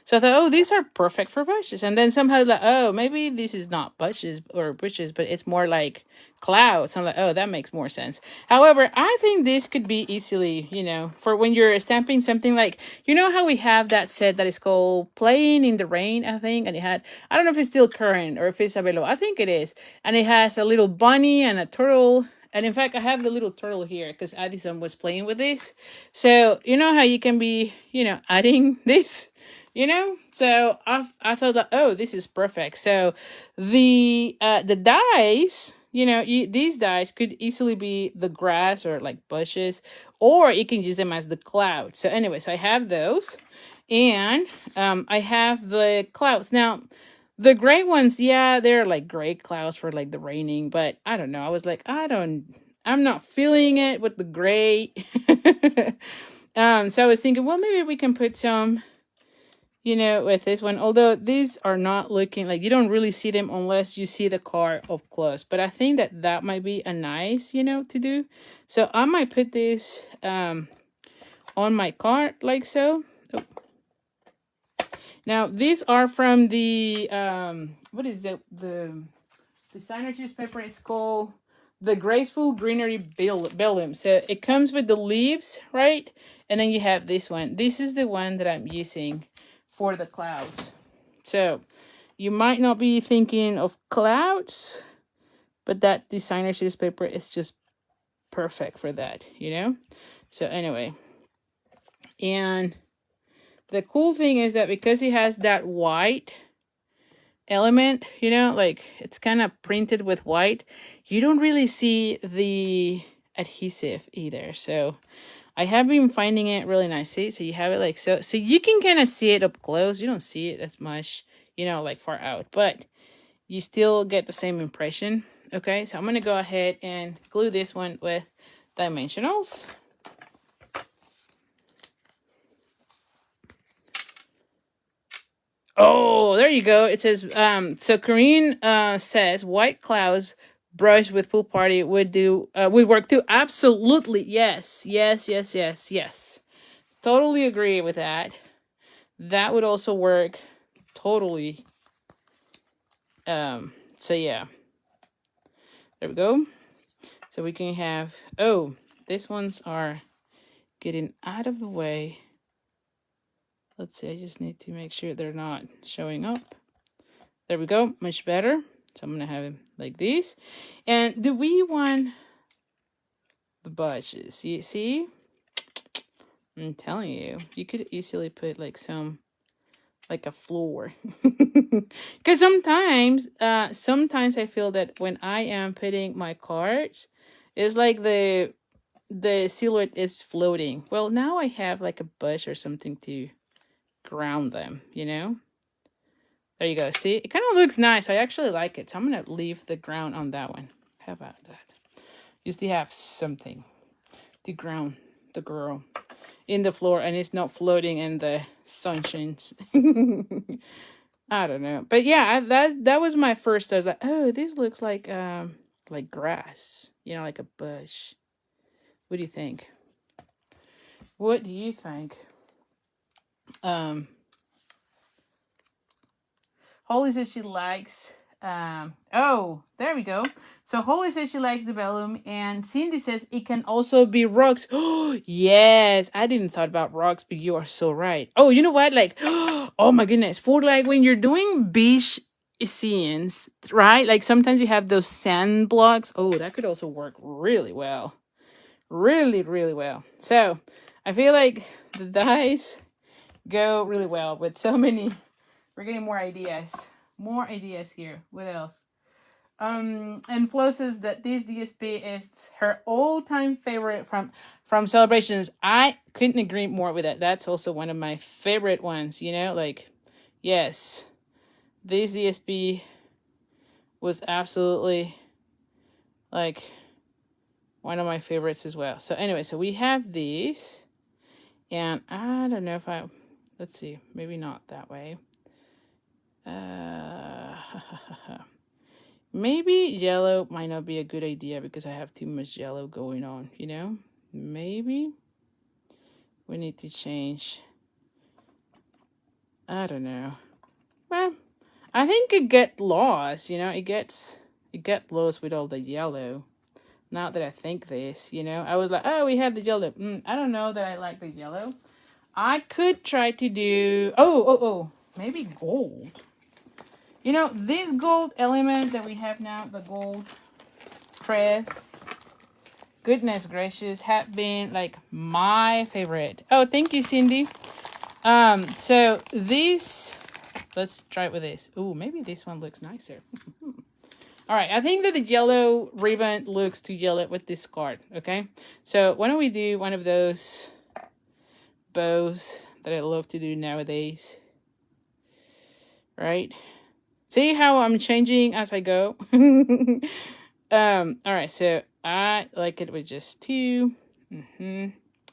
Speaker 1: So I thought, oh, these are perfect for bushes. And then somehow like, oh, maybe this is not bushes, but it's more like clouds. I'm like, oh, that makes more sense. However, I think this could be easily, you know, for when you're stamping something like, you know how we have that set that is called Playing in the Rain, I think. And I don't know if it's still current or if it's available. I think it is. And it has a little bunny and a turtle. And in fact, I have the little turtle here because Addison was playing with this. So, you know how you can be, you know, adding this you know. So I thought that, oh, this is perfect. So the dies, you know, these dies could easily be the grass or like bushes, or you can use them as the clouds. So anyways, I have those, and I have the clouds now. The gray ones, yeah, they're like gray clouds for like the raining, but I don't know. I was like, I'm not feeling it with the gray. So I was thinking, well, maybe we can put some, you know, with this one. Although these are not looking like, you don't really see them unless you see the car up close. But I think that that might be a nice, you know, to do. So I might put this on my cart like so. Oh. Now these are from the what is the designer newspaper? It's called the Graceful Greenery Bellum. So it comes with the leaves, right? And then you have this one. This is the one that I'm using for the clouds. So you might not be thinking of clouds, but that designer newspaper is just perfect for that, you know? So anyway, and the cool thing is that because it has that white element, you know, like it's kind of printed with white, you don't really see the adhesive either. So I have been finding it really nice. See, so you have it like so. So you can kind of see it up close. You don't see it as much, you know, like far out, but you still get the same impression. Okay, so I'm going to go ahead and glue this one with dimensionals. Oh, there you go. It says, so Corinne says white clouds brush with pool party would work too. Absolutely. Yes. Totally agree with that. That would also work. Totally. So yeah. There we go. So we can have, oh, these ones are getting out of the way. Let's see, I just need to make sure they're not showing up. There we go, much better. So I'm going to have it like this. And do we want the bushes? You see? I'm telling you, you could easily put like some, like a floor. Because sometimes I feel that when I am putting my cards, it's like the silhouette is floating. Well, now I have like a bush or something to ground them, you know. There you go. See, it kind of looks nice. I actually like it, so I'm gonna leave the ground on that one. How about that? You still have something to ground the girl in the floor, and it's not floating in the sunshines. I don't know, but yeah, that was my first. I was like, oh, this looks like grass, you know, like a bush. What do you think? What do you think? Holly says she likes, oh, there we go. So Holly says she likes the vellum, and Cindy says it can also be rocks. Oh, yes, I didn't thought about rocks, but you are so right. Oh, you know what? Like, oh my goodness, for like when you're doing beach scenes, right? Like sometimes you have those sand blocks. Oh, that could also work really well. Really, really well. So I feel like the dies go really well with so many. We're getting more ideas. More ideas here. What else? And Flo says that this DSP is her all-time favorite from Celebrations. I couldn't agree more with that. That's also one of my favorite ones, you know, like, yes. This DSP was absolutely like one of my favorites as well. So anyway, so we have these, and I don't know if let's see, maybe not that way. Maybe yellow might not be a good idea because I have too much yellow going on, you know. Maybe we need to change. I don't know. Well, I think it get lost, you know. It gets lost with all the yellow. Now that I think this, you know, I was like, oh, we have the yellow. I don't know that I like the yellow. I could try to do maybe gold. You know, this gold element that we have now, the gold thread, goodness gracious, have been like my favorite. Oh, thank you, Cindy. So this, let's try it with this. Ooh, maybe this one looks nicer. All right, I think that the yellow ribbon looks too yellow with this card, okay? So why don't we do one of those bows that I love to do nowadays, right? See how I'm changing as I go? All right, so I like it with just two.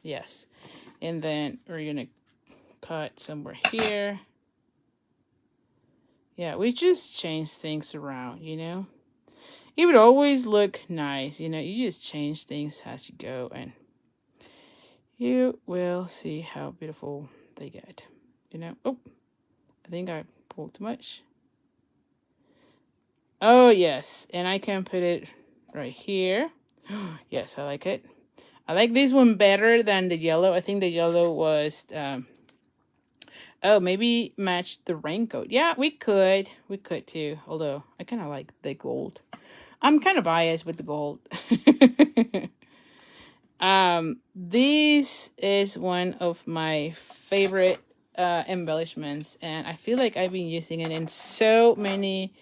Speaker 1: Yes. And then we're gonna cut somewhere here. Yeah, we just change things around, you know? It would always look nice, you know? You just change things as you go, and you will see how beautiful they get, you know? Oh, I think I pulled too much. Oh, yes, and I can put it right here. Yes, I like it. I like this one better than the yellow. I think the yellow was, oh, maybe match the raincoat. Yeah, we could. We could too. Although, I kind of like the gold. I'm kind of biased with the gold. This is one of my favorite embellishments. And I feel like I've been using it in so many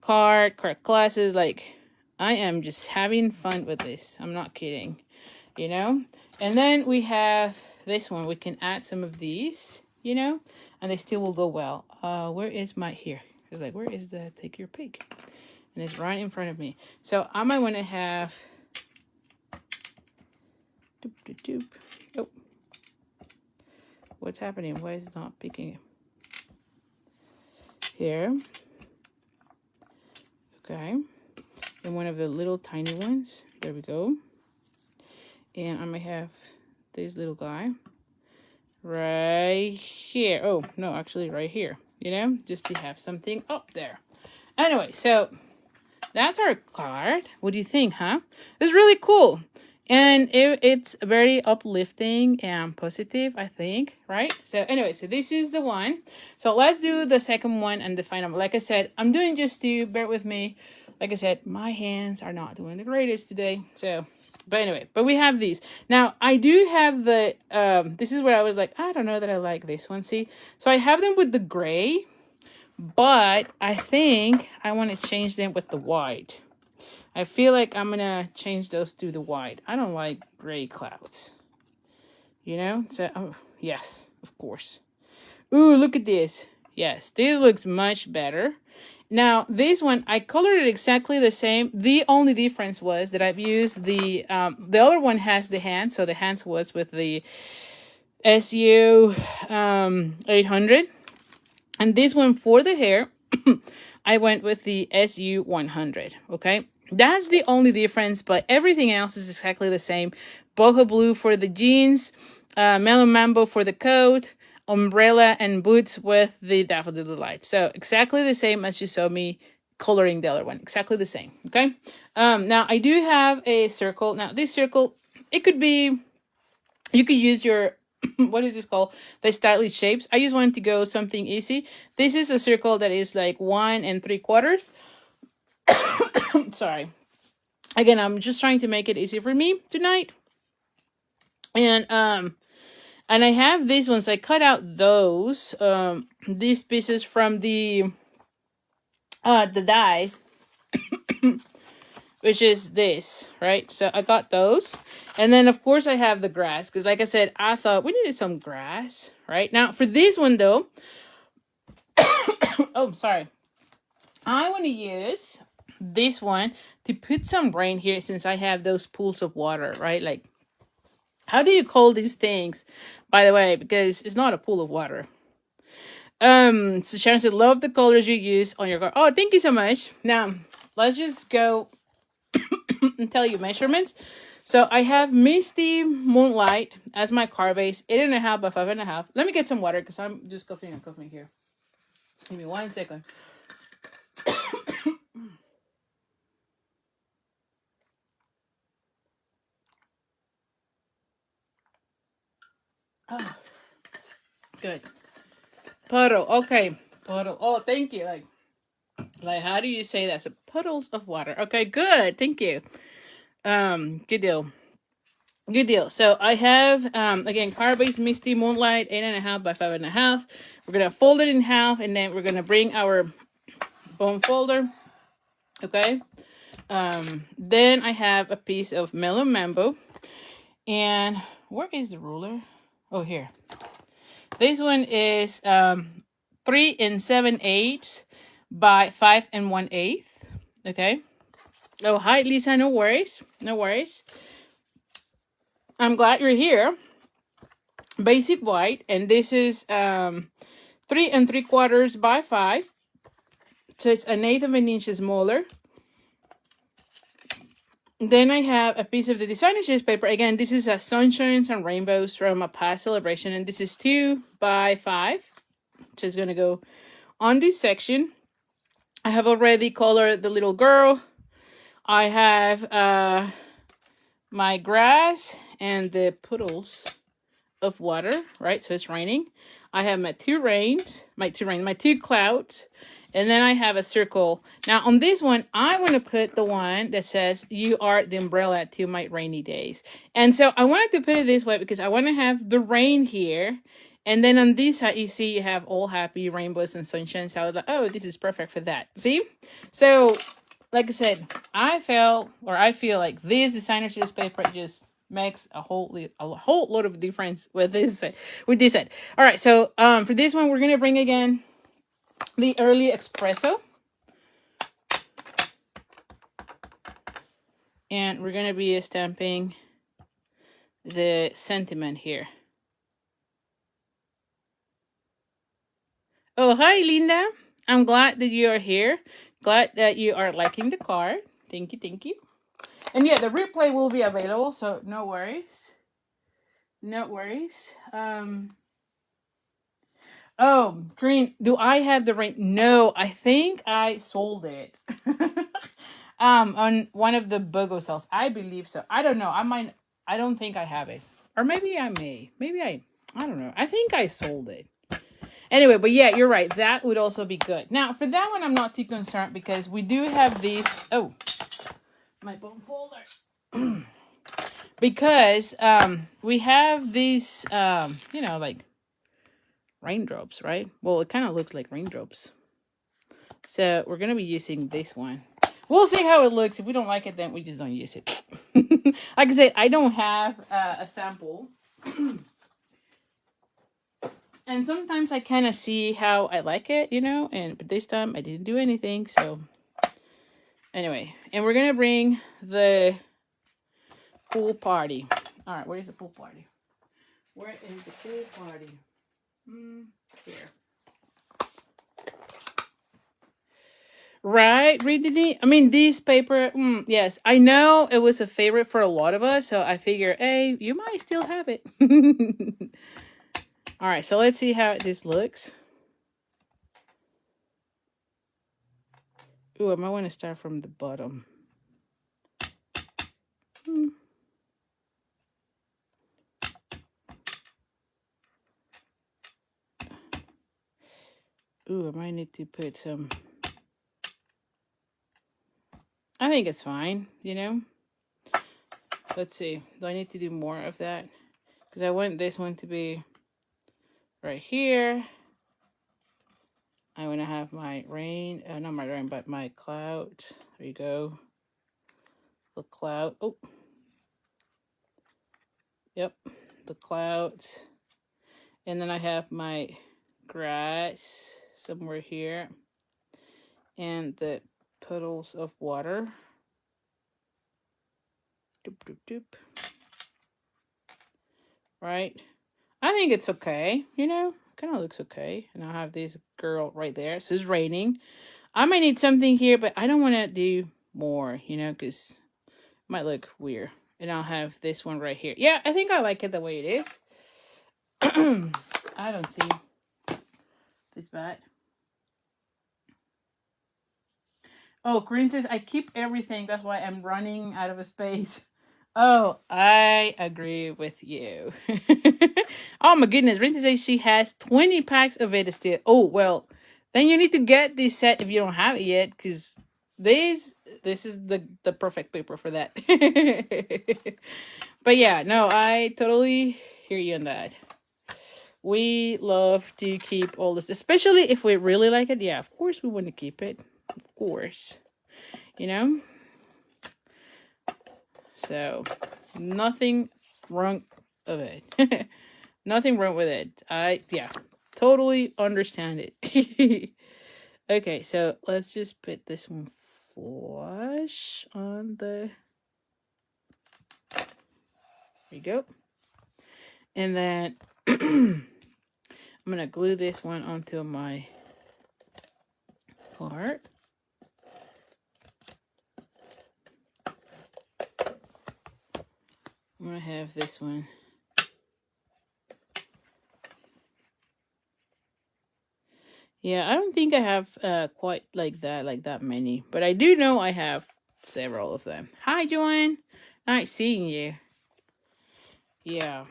Speaker 1: card classes. Like, I am just having fun with this. I'm not kidding. You know? And then we have this one. We can add some of these, you know? And they still will go well. Where is my, here? It's like, where is the take your pick? And it's right in front of me. So I might want to have, doop, doop, doop. Oh, what's happening? Why is it not picking? Here. Okay. And one of the little tiny ones. There we go. And I might have this little guy right here. Oh, no, actually right here, you know, just to have something up there. Anyway, so that's our card. What do you think, huh? It's really cool. And it's very uplifting and positive, I think, right? So anyway, so this is the one. So let's do the second one and the final. Like I said, I'm doing just two. Bear with me. Like I said, my hands are not doing the greatest today. So, but anyway, but we have these. Now, I do have the, this is where I was like, I don't know that I like this one. See? So I have them with the gray, but I think I want to change them with the white. I feel like I'm going to change those to the white. I don't like gray clouds. You know? So, oh, yes, of course. Ooh, look at this. Yes, this looks much better. Now, this one, I colored it exactly the same. The only difference was that I've used the other one has the hands. So the hands was with the SU 800. And this one for the hair, I went with the SU 100. Okay. That's the only difference, but everything else is exactly the same. Boho blue for the jeans, mellow mambo for the coat, umbrella and boots with the daffodil delight. So exactly the same as you saw me coloring the other one. Exactly the same. Okay. Now I do have a circle. Now this circle, it could be, you could use your, what is this called? The stylish shapes. I just wanted to go something easy. This is a circle that is like 1 3/4. Sorry. Again, I'm just trying to make it easy for me tonight. And I have these ones. I cut out those these pieces from the dies, which is this, right? So I got those. And then of course I have the grass, because like I said, I thought we needed some grass, right? Now for this one though, oh, sorry. I want to use this one to put some rain here, since I have those pools of water, right? Like, how do you call these things, by the way? Because it's not a pool of water. So Sharon said, love the colors you use on your card. Oh, thank you so much. Now, let's just go and tell you measurements. So I have Misty Moonlight as my card base, 8.5 by 5.5. Let me get some water, because I'm just coughing and coughing here. Give me 1 second. Oh, good. Puddle. Okay. Puddle. Oh, thank you. Like, how do you say that? So puddles of water. Okay, good. Thank you. Good deal. Good deal. So I have, again, Card-Based Misty Moonlight, 8.5 by 5.5. We're going to fold it in half, and then we're going to bring our bone folder. Okay. Then I have a piece of Mellow Mambo. And where is the ruler? Oh, here. This one is 3 7/8 by 5 1/8. Okay. Oh, hi, Lisa. No worries. No worries. I'm glad you're here. Basic white, and this is 3 3/4 by 5. So it's 1/8 of an inch smaller. Then I have a piece of the designer paper. Again, this is a Sunshines and Rainbows from a past celebration, and this is 2 by 5. So it's going to go on this section. I have already colored the little girl. I have my grass and the puddles of water, right? So it's raining. I have my two clouds, and then I have a circle. Now on this one, I want to put the one that says "You are the umbrella to my rainy days." And so I wanted to put it this way because I want to have the rain here. And then on this side, you see you have all happy rainbows and sunshine. So I was like, oh, this is perfect for that. See? So, like I said, I feel like this designer paper just makes a whole lot of difference with this set. All right, so for this one, we're gonna bring again the early espresso, and we're gonna be stamping the sentiment here. Oh, hi, Linda. I'm glad that you are here. Glad that you are liking the card. Thank you, thank you. And yeah, the replay will be available, so no worries. No worries. Oh, Green, do I have the right? No, I think I sold it. On one of the BOGO sales. I believe so. I don't know. I don't think I have it. Or maybe I may. I don't know. I think I sold it. Anyway, but yeah, you're right. That would also be good. Now, for that one, I'm not too concerned because we do have these. Oh, my bone folder. Because we have these, like raindrops, right? Well, it kind of looks like raindrops. So we're going to be using this one. We'll see how it looks. If we don't like it, then we just don't use it. Like I said, I don't have a sample. And sometimes I kind of see how I like it, but this time I didn't do anything. So anyway, and we're going to bring the pool party. All right, where's the pool party? Where is the pool party? Here. Right, Ridini? I mean, this paper, yes, I know it was a favorite for a lot of us, so I figure, hey, you might still have it. All right, so let's see how this looks. Ooh, I might want to start from the bottom. Ooh, I might need to put some... I think it's fine, Let's see. Do I need to do more of that? Because I want this one to be right here. I want to have my rain. Not my rain, but my cloud. There you go. The cloud. Oh. Yep. The clouds. And then I have my grass somewhere here. And the puddles of water. Doop, doop, doop. Right? I think it's okay, kind of looks okay. And I'll have this girl right there. So it's raining. I might need something here, but I don't want to do more, because it might look weird. And I'll have this one right here. Yeah, I think I like it the way it is. I don't see this bad. Oh, Corinne says, I keep everything. That's why I'm running out of a space. Oh, I agree with you. Oh my goodness. Rinty says she has 20 packs of it still. Oh, well, then you need to get this set if you don't have it yet, because this is the perfect paper for that. But yeah, no, I totally hear you on that. We love to keep all this, especially if we really like it. Yeah, of course we want to keep it. Of course. You know? So, nothing wrong of it. Nothing wrong with it. Yeah, totally understand it. Okay, so let's just put this one flush on the. There you go. And then I'm gonna glue this one onto my part. I'm gonna have this one. Yeah, I don't think I have quite like that many, but I do know I have several of them. Hi, Joanne. Nice seeing you. Yeah.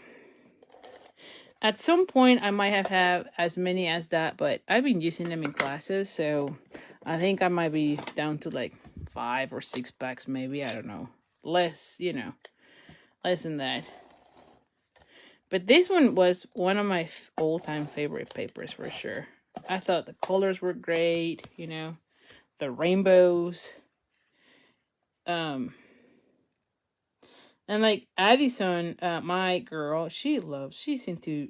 Speaker 1: At some point, I might have had as many as that, but I've been using them in classes, so I think I might be down to like 5 or 6 packs, maybe. I don't know. Less, less than that. But this one was one of my all-time favorite papers for sure. I thought the colors were great, the rainbows. And like Addison, my girl, she's into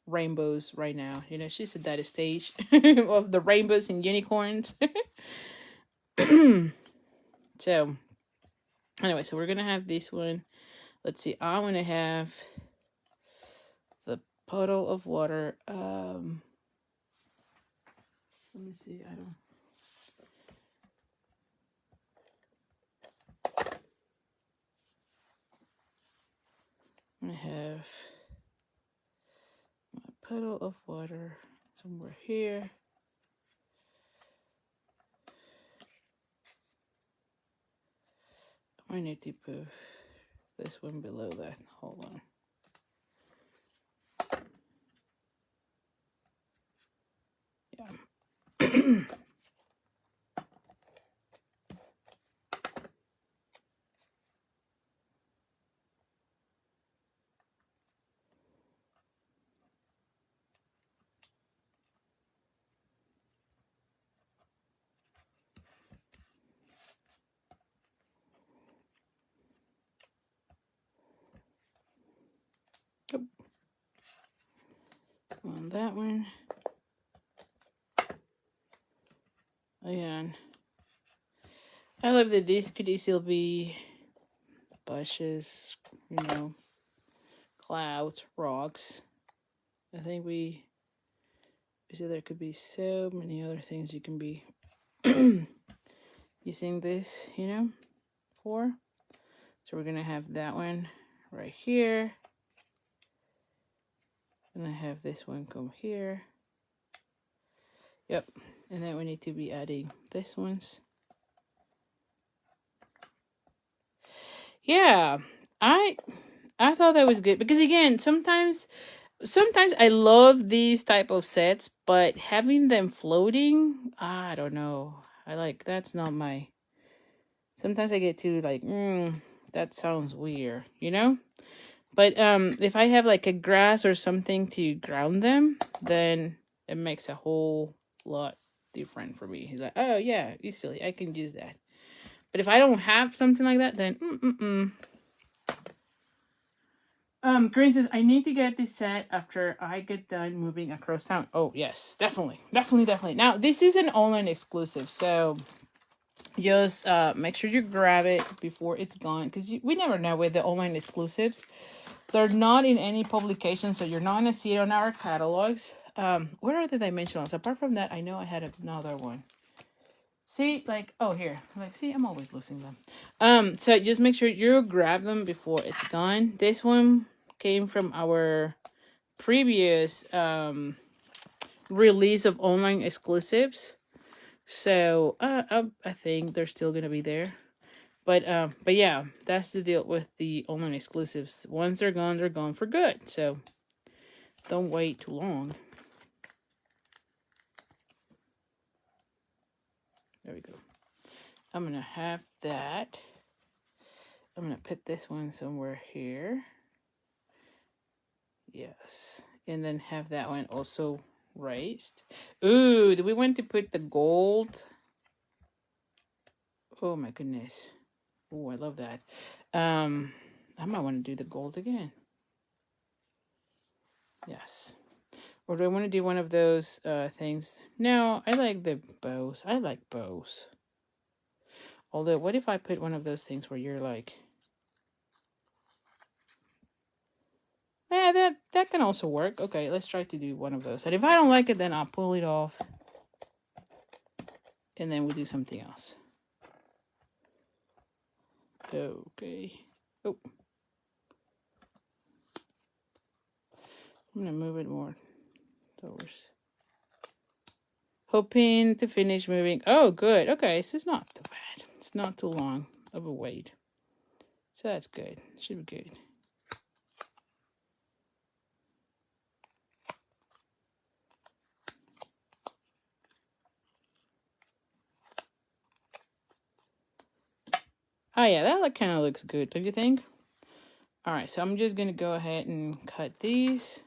Speaker 1: rainbows right now. She's at that stage of the rainbows and unicorns. So anyway, so we're gonna have this one. Let's see, I'm gonna have the puddle of water. Let me see, I'm gonna have my puddle of water somewhere here. I need to put this one below that. Hold on. Yeah. On that one. Again, I love that this could easily be bushes, clouds, rocks. I think we see there could be so many other things you can be using this, for. So we're gonna have that one right here. And I have this one come here. Yep. And then we need to be adding this ones. Yeah. I thought that was good because again, sometimes I love these type of sets, but having them floating, I don't know. That's not my. Sometimes I get too like, that sounds weird, But if I have like a grass or something to ground them, then it makes a whole lot different for me. He's like, oh yeah, easily I can use that. But if I don't have something like that, then Green says, I need to get this set after I get done moving across town. Oh, yes, definitely. Now, this is an online exclusive, so just make sure you grab it before it's gone, because we never know with the online exclusives. They're not in any publication, so you're not going to see it on our catalogs. Where are the dimensionals? Apart from that, I know I had another one. See, here. See, I'm always losing them. So just make sure you grab them before it's gone. This one came from our previous release of online exclusives. So I think they're still gonna be there. But yeah, that's the deal with the online exclusives. Once they're gone for good. So don't wait too long. There we go. I'm gonna have that. I'm gonna put this one somewhere here. Yes. And then have that one also raised. Ooh, do we want to put the gold? Oh my goodness. Oh, I love that. I might want to do the gold again. Yes. Or do I want to do one of those things? No, I like the bows. I like bows. Although, what if I put one of those things where you're like... Yeah, that can also work. Okay, let's try to do one of those. And if I don't like it, then I'll pull it off. And then we'll do something else. Okay. Oh. I'm going to move it more towards. Hoping to finish moving. Oh, good. Okay, this is not too bad. It's not too long of a wait. So that's good. Should be good. Oh, yeah, that kind of looks good, don't you think? All right, so I'm just going to go ahead and cut these.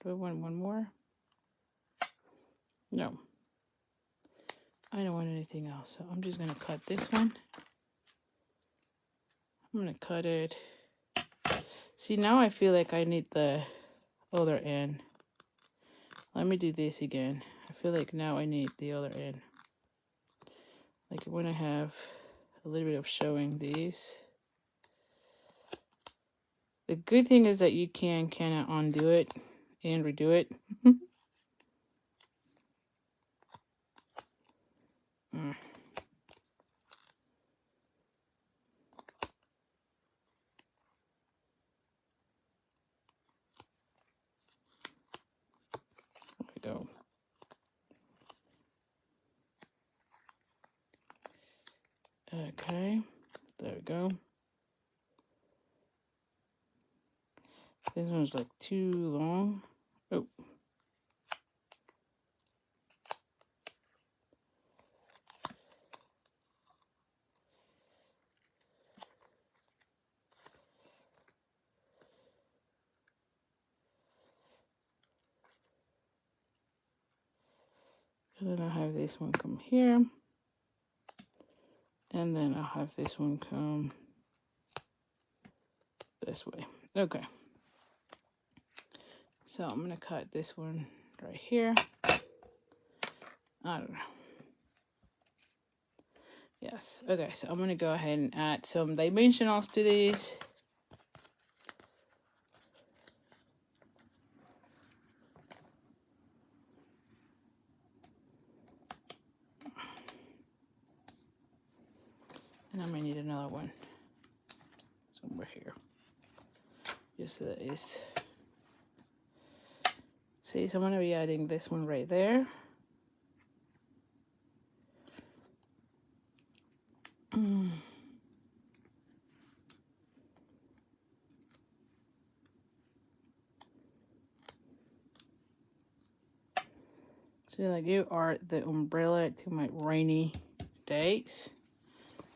Speaker 1: Do I want one more? No. I don't want anything else, so I'm just going to cut this one. I'm going to cut it. See, now I feel like I need the other end. Let me do this again. I feel like now I need the other end. Like I want to have a little bit of showing these. The good thing is that you can kind of undo it and redo it. There we go. Okay, there we go. This one's like too long. Oh. And then I'll have this one come here. And then I'll have this one come this way. Okay. So I'm going to cut this one right here. I don't know. Yes. Okay, so I'm going to go ahead and add some dimensionals to these. And I might need another one somewhere here. Just so that it's... See, so I'm going to be adding this one right there. So like you are the umbrella to my rainy days.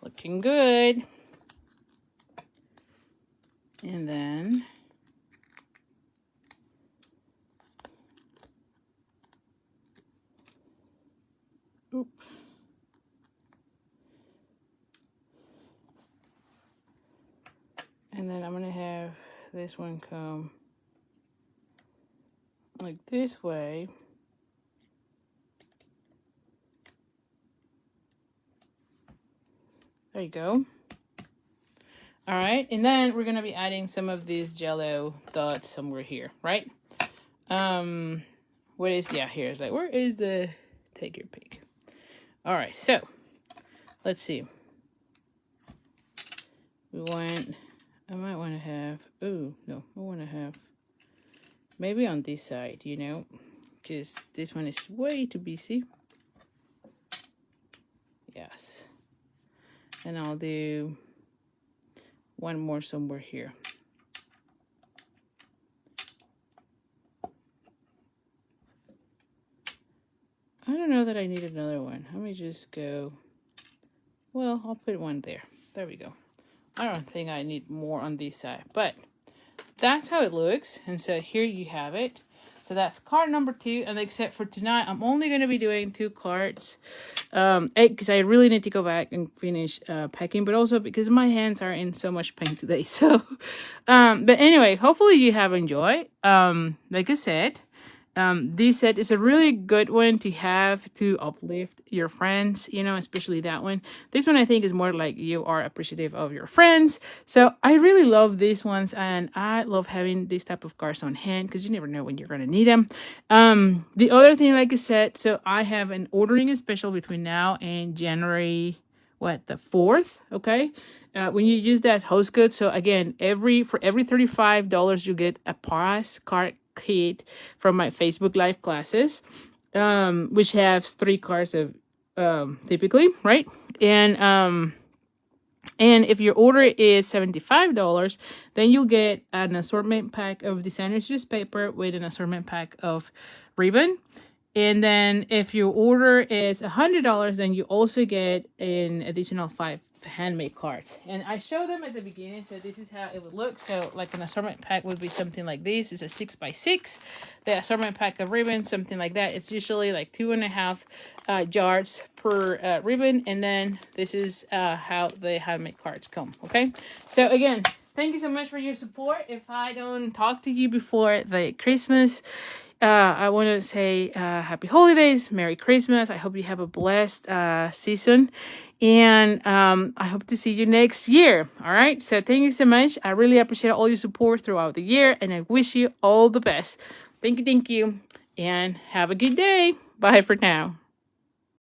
Speaker 1: Looking good. And then oop. And then I'm gonna have this one come like this way. There you go. All right, and then we're gonna be adding some of these jello dots somewhere here, right? What is, yeah, here's like, where is the, take your pick. All right, so let's see. We want, I might want to have, oh, no, I want to have, maybe on this side, you know, because this one is way too busy. Yes. And I'll do one more somewhere here. I don't know that I need another one. Let me just go, Well, I'll put one there. There we go. I don't think I need more on this side, but that's how it looks. And so here you have it. So that's card number 2. And except for tonight, I'm only going to be doing 2 cards. Because I really need to go back and finish packing, but also because my hands are in so much pain today. So, but anyway, hopefully you have enjoyed. Like I said, this set is a really good one to have to uplift your friends, you know, especially that one. This one I think is more like you are appreciative of your friends. So I really love these ones, and I love having this type of cards on hand because you never know when you're going to need them. The other thing, like I said, so I have an ordering special between now and January, the 4th, okay? When you use that host code, so again, for every $35 you get a prize card kit from my Facebook Live classes, which has 3 cards of typically, right? And if your order is $75, then you'll get an assortment pack of designer's newspaper with an assortment pack of ribbon. And then if your order is $100, then you also get an additional 5 handmade cards. And I show them at the beginning, so this is how it would look. So like an assortment pack would be something like this. It's a 6x6. The assortment pack of ribbon, something like that. It's usually like 2.5 yards per ribbon. And then this is how the handmade cards come. Okay, so again, thank you so much for your support. If I don't talk to you before the Christmas, I want to say happy holidays, Merry Christmas. I hope you have a blessed season. And I hope to see you next year. All right. So thank you so much. I really appreciate all your support throughout the year. And I wish you all the best. Thank you. And have a good day. Bye for now.